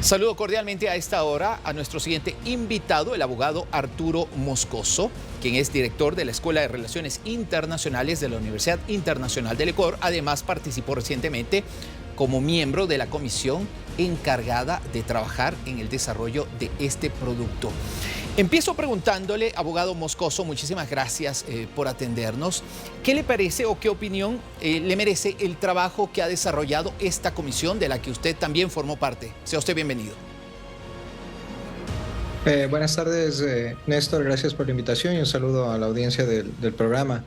Saludo cordialmente a esta hora a nuestro siguiente invitado, el abogado Arturo Moscoso, quien es director de la Escuela de Relaciones Internacionales de la Universidad Internacional del Ecuador. Además, participó recientemente como miembro de la comisión encargada de trabajar en el desarrollo de este producto. Empiezo preguntándole, abogado Moscoso, muchísimas gracias por atendernos. ¿Qué le parece o qué opinión le merece el trabajo que ha desarrollado esta comisión de la que usted también formó parte? Sea usted bienvenido. Buenas tardes, Néstor. Gracias por la invitación y un saludo a la audiencia del programa.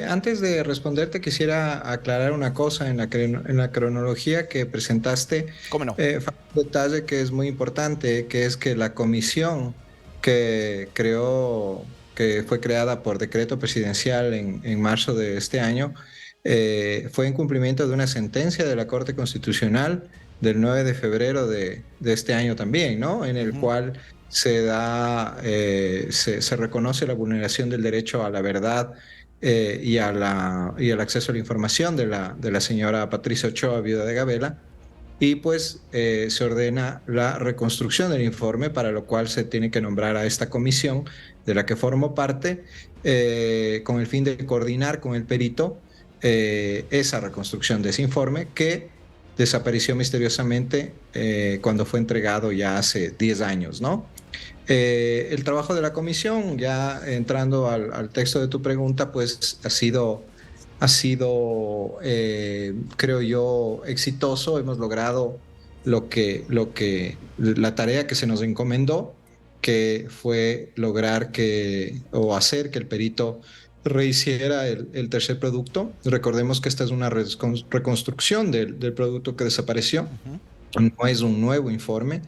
Antes de responderte, quisiera aclarar una cosa en la cronología que presentaste. ¿Cómo no? Falta un detalle que es muy importante, que es que la comisión que fue creada por decreto presidencial en marzo de este año, fue en cumplimiento de una sentencia de la Corte Constitucional del 9 de febrero de este año también, ¿no? En el cual se reconoce la vulneración del derecho a la verdad y al acceso a la información de la señora Patricia Ochoa, viuda de Gabela, y pues se ordena la reconstrucción del informe, para lo cual se tiene que nombrar a esta comisión de la que formo parte, con el fin de coordinar con el perito esa reconstrucción de ese informe que desapareció misteriosamente cuando fue entregado ya hace 10 años, ¿no? El trabajo de la comisión, ya entrando al texto de tu pregunta, pues ha sido, creo yo, exitoso. Hemos logrado la tarea que se nos encomendó, que fue lograr o hacer que el perito rehiciera el tercer producto. Recordemos que esta es una reconstrucción del producto que desapareció, no es un nuevo informe.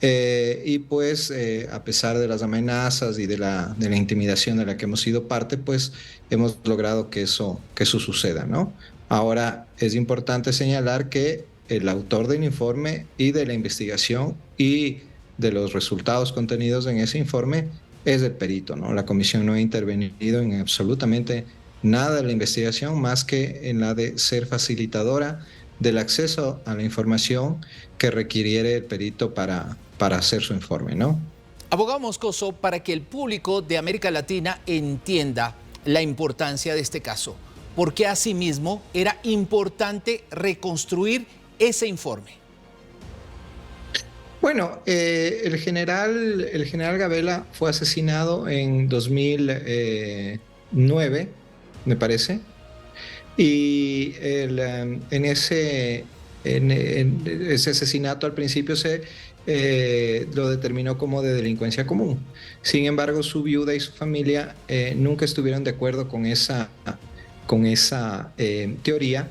Y pues a pesar de las amenazas y de la intimidación de la que hemos sido parte, pues hemos logrado que eso suceda, ¿no? Ahora es importante señalar que el autor del informe y de la investigación y de los resultados contenidos en ese informe es el perito, ¿no? La comisión no ha intervenido en absolutamente nada de la investigación, más que en la de ser facilitadora del acceso a la información que requiriere el perito para hacer su informe, ¿no? Abogado Moscoso, para que el público de América Latina entienda la importancia de este caso, ¿por qué asimismo era importante reconstruir ese informe? Bueno, el general Gabela fue asesinado en 2009, me parece, y en ese asesinato al principio lo determinó como de delincuencia común. Sin embargo, su viuda y su familia nunca estuvieron de acuerdo con esa teoría,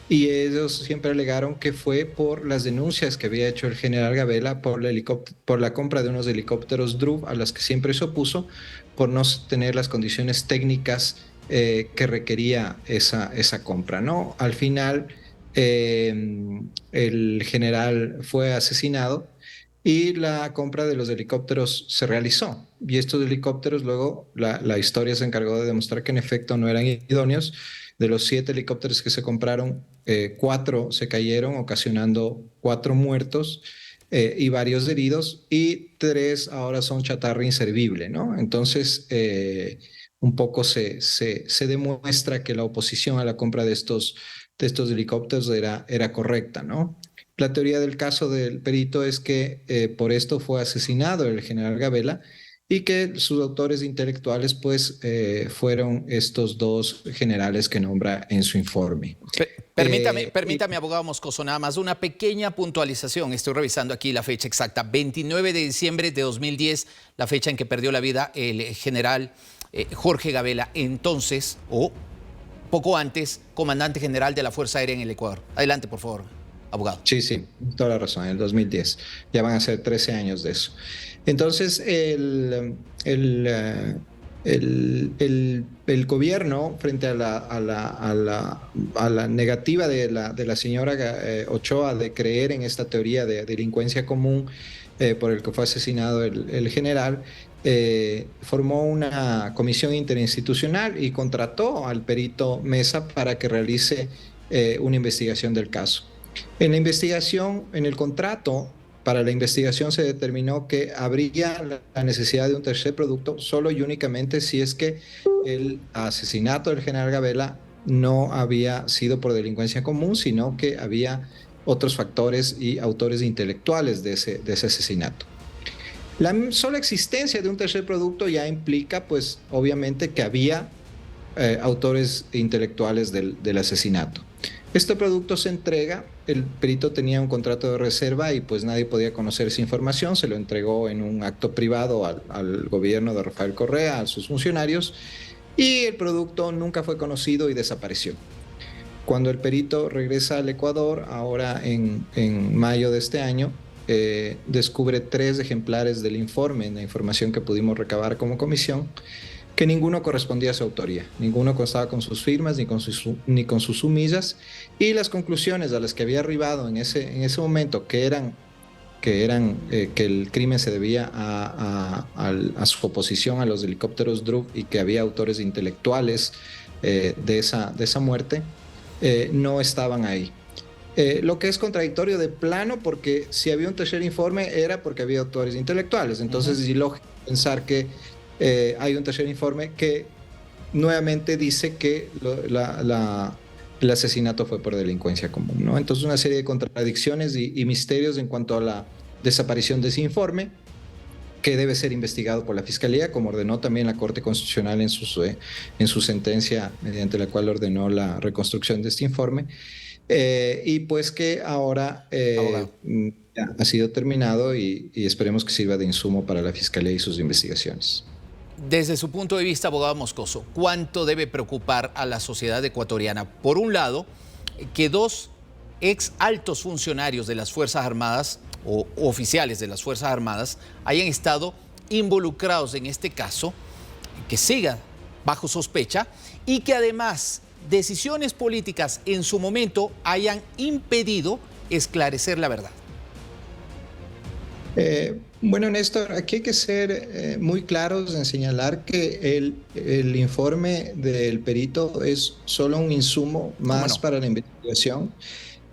y ellos siempre alegaron que fue por las denuncias que había hecho el general Gabela por la compra de unos helicópteros DRUV a las que siempre se opuso, por no tener las condiciones técnicas que requería esa compra, ¿no? Al final, eh, el general fue asesinado y la compra de los helicópteros se realizó. Y estos helicópteros, luego, la historia se encargó de demostrar que en efecto no eran idóneos. De los 7 helicópteros que se compraron, 4 se cayeron, ocasionando 4 muertos y varios heridos, y 3 ahora son chatarra inservible, ¿no? Entonces, un poco se demuestra que la oposición a la compra de estos helicópteros era correcta, ¿no? La teoría del caso del perito es que por esto fue asesinado el general Gabela, y que sus autores intelectuales pues fueron estos dos generales que nombra en su informe. Permítame, abogado Moscoso, nada más una pequeña puntualización. Estoy revisando aquí la fecha exacta. 29 de diciembre de 2010, la fecha en que perdió la vida el general Jorge Gabela, entonces, o poco antes, comandante general de la Fuerza Aérea en el Ecuador. Adelante, por favor, abogado. Sí, sí, toda la razón, en el 2010. Ya van a ser 13 años de eso. Entonces, el gobierno, frente a la negativa de la señora Ochoa de creer en esta teoría de delincuencia común por el que fue asesinado el general, formó una comisión interinstitucional y contrató al perito Mesa para que realice una investigación del caso. En la investigación, en el contrato, para la investigación se determinó que habría la necesidad de un tercer producto solo y únicamente si es que el asesinato del general Gabela no había sido por delincuencia común, sino que había otros factores y autores intelectuales de ese asesinato. La sola existencia de un tercer producto ya implica, pues, obviamente que había autores intelectuales del asesinato. Este producto se entrega, el perito tenía un contrato de reserva y pues nadie podía conocer esa información, se lo entregó en un acto privado al gobierno de Rafael Correa, a sus funcionarios, y el producto nunca fue conocido y desapareció. Cuando el perito regresa al Ecuador, ahora en mayo de este año, descubre 3 ejemplares del informe, en la información que pudimos recabar como comisión, que ninguno correspondía a su autoría, ninguno constaba con sus firmas ni con sus sumillas, y las conclusiones a las que había arribado en ese momento, que el crimen se debía a su oposición a los helicópteros Drup y que había autores intelectuales de esa muerte, no estaban ahí. Lo que es contradictorio de plano, porque si había un tercer informe era porque había autores intelectuales. Entonces es ilógico pensar que hay un tercer informe que nuevamente dice que el asesinato fue por delincuencia común, ¿no? Entonces una serie de contradicciones y misterios en cuanto a la desaparición de ese informe, que debe ser investigado por la Fiscalía, como ordenó también la Corte Constitucional en su sentencia, mediante la cual ordenó la reconstrucción de este informe, y pues que ahora ha sido terminado y esperemos que sirva de insumo para la Fiscalía y sus investigaciones. Desde su punto de vista, abogado Moscoso, ¿cuánto debe preocupar a la sociedad ecuatoriana? Por un lado, que 2 ex altos funcionarios de las Fuerzas Armadas o oficiales de las Fuerzas Armadas hayan estado involucrados en este caso, que siga bajo sospecha, y que además decisiones políticas en su momento hayan impedido esclarecer la verdad. Bueno, Néstor, aquí hay que ser muy claros en señalar que el informe del perito es solo un insumo más para la investigación,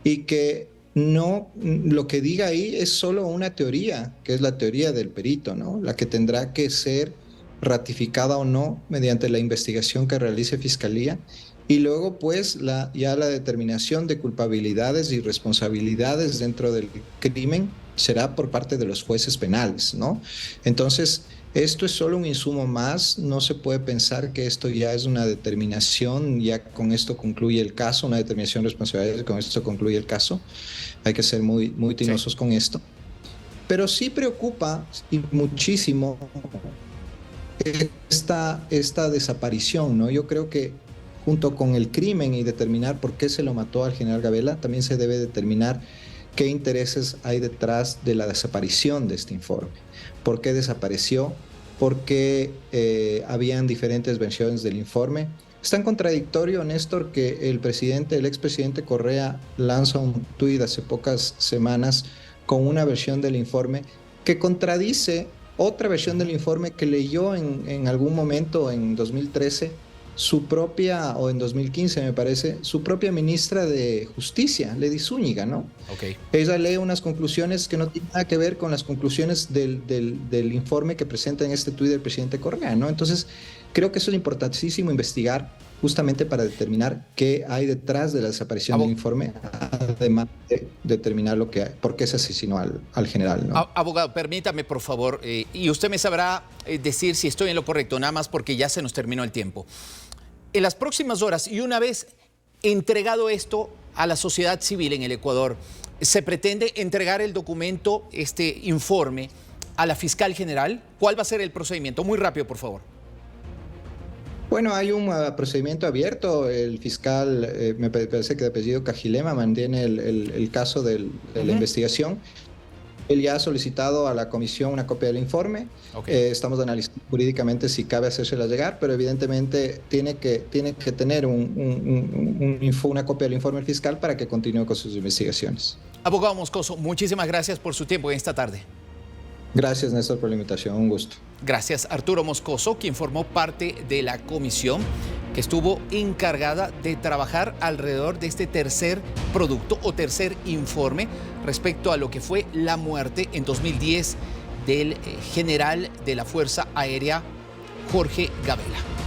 y que no, lo que diga ahí es solo una teoría, que es la teoría del perito, ¿no? La que tendrá que ser ratificada o no mediante la investigación que realice Fiscalía, y luego pues ya la determinación de culpabilidades y responsabilidades dentro del crimen será por parte de los jueces penales, ¿no? Entonces, esto es solo un insumo más, no se puede pensar que esto ya es una determinación, ya con esto concluye el caso, una determinación de responsabilidades, con esto concluye el caso. Hay que ser muy tinosos con esto. Pero sí preocupa y muchísimo esta desaparición, ¿no? Yo creo que junto con el crimen y determinar por qué se lo mató al general Gabela, también se debe determinar qué intereses hay detrás de la desaparición de este informe. ¿Por qué desapareció? ¿Por qué habían diferentes versiones del informe? Es tan contradictorio, Néstor, que el expresidente Correa lanza un tuit hace pocas semanas con una versión del informe que contradice otra versión del informe que leyó en algún momento en 2013 su propia, o en 2015 me parece, su propia ministra de Justicia, Ledy Zúñiga, ¿no? Okay. Ella lee unas conclusiones que no tienen nada que ver con las conclusiones del informe que presenta en este tuit del presidente Correa, ¿no? Entonces, creo que eso es importantísimo investigar justamente para determinar qué hay detrás de la desaparición del informe, además de determinar por qué se asesinó al general, ¿no? Abogado, permítame, por favor, y usted me sabrá decir si estoy en lo correcto, nada más porque ya se nos terminó el tiempo. En las próximas horas, y una vez entregado esto a la sociedad civil en el Ecuador, ¿se pretende entregar el documento, este informe, a la fiscal general? ¿Cuál va a ser el procedimiento? Muy rápido, por favor. Bueno, hay un procedimiento abierto. El fiscal, me parece que de apellido Cajilema, mantiene el caso de la investigación. Él ya ha solicitado a la comisión una copia del informe. Okay. Estamos analizando jurídicamente si cabe hacérsela llegar, pero evidentemente tiene que tener una copia del informe del fiscal para que continúe con sus investigaciones. Abogado Moscoso, muchísimas gracias por su tiempo en esta tarde. Gracias, Néstor, por la invitación. Un gusto. Gracias, Arturo Moscoso, quien formó parte de la comisión que estuvo encargada de trabajar alrededor de este tercer producto o tercer informe respecto a lo que fue la muerte en 2010 del general de la Fuerza Aérea Jorge Gabela.